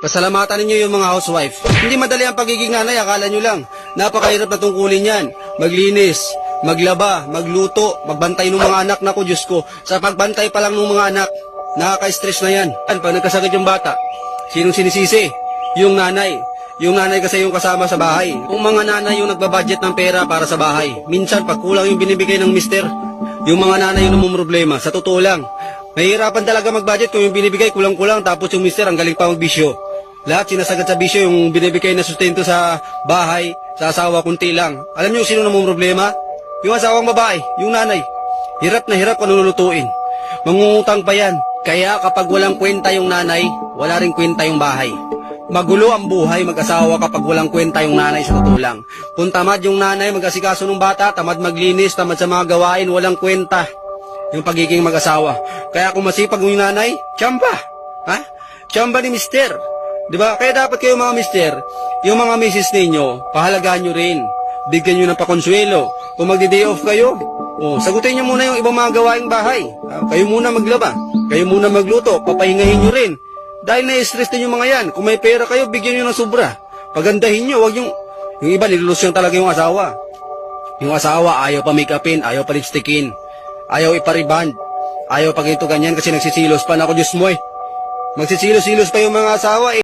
Pasalamatan ninyo yung mga housewife. Hindi madali ang pagiging nanay, akala nyo lang. Napakahirap na tungkulin yan. Maglinis, maglaba, magluto, magbantay ng mga anak. Naku, Diyos ko, sa pagbantay pa lang ng mga anak, nakaka-stress na yan. Pag nagkasakit yung bata, sinong sinisisi? Yung nanay. Yung nanay kasi yung kasama sa bahay. Kung mga nanay yung nagbabudget ng pera para sa bahay, minsan pag kulang yung binibigay ng mister, yung mga nanay yung namumroblema. Sa totoo lang, mahihirapan talaga mag-budget kung yung binibigay kulang-kulang tapos yung mister ang galing pa magbisyo. Lahat sinasagad sa bisyo, yung binibigay na sustento sa bahay, sa asawa, kunti lang. Alam niyo sino namang problema? Yung asawang babae, yung nanay. Hirap na hirap kung lulutuin. Mangungutang pa yan. Kaya kapag walang kwenta yung nanay, wala rin kwenta yung bahay. Magulo ang buhay mag-asawa kapag walang kwenta yung nanay, sa totoo lang. Kung tamad yung nanay mag-asikaso ng bata, tamad maglinis, tamad sa mga gawain, walang kwenta yung pagiging mag-asawa. Kaya kung masipag yung nanay, tiyamba. Ha? Tiyamba ni mister. Diba? Kaya dapat kayo mga mister, yung mga misis ninyo, pahalagaan nyo rin. Bigyan nyo ng pakonsuelo. Kung magdi-day off kayo, sagutin nyo muna yung ibang mga gawaing bahay. Kayo muna maglaba, kayo muna magluto, papahingahin nyo rin. Dahil na-stress din yung mga yan. Kung may pera kayo, bigyan nyo ng sobra. Pagandahin nyo, wag yung iba nilulusyon talaga yung asawa. Yung asawa, ayaw pa make-upin, ayaw pa lipstickin, ayaw ipariband, ayaw pa ganito ganyan kasi nagsisilos pa na ako, Diyos mo eh. Magsisilos-silos pa yung mga asawa eh.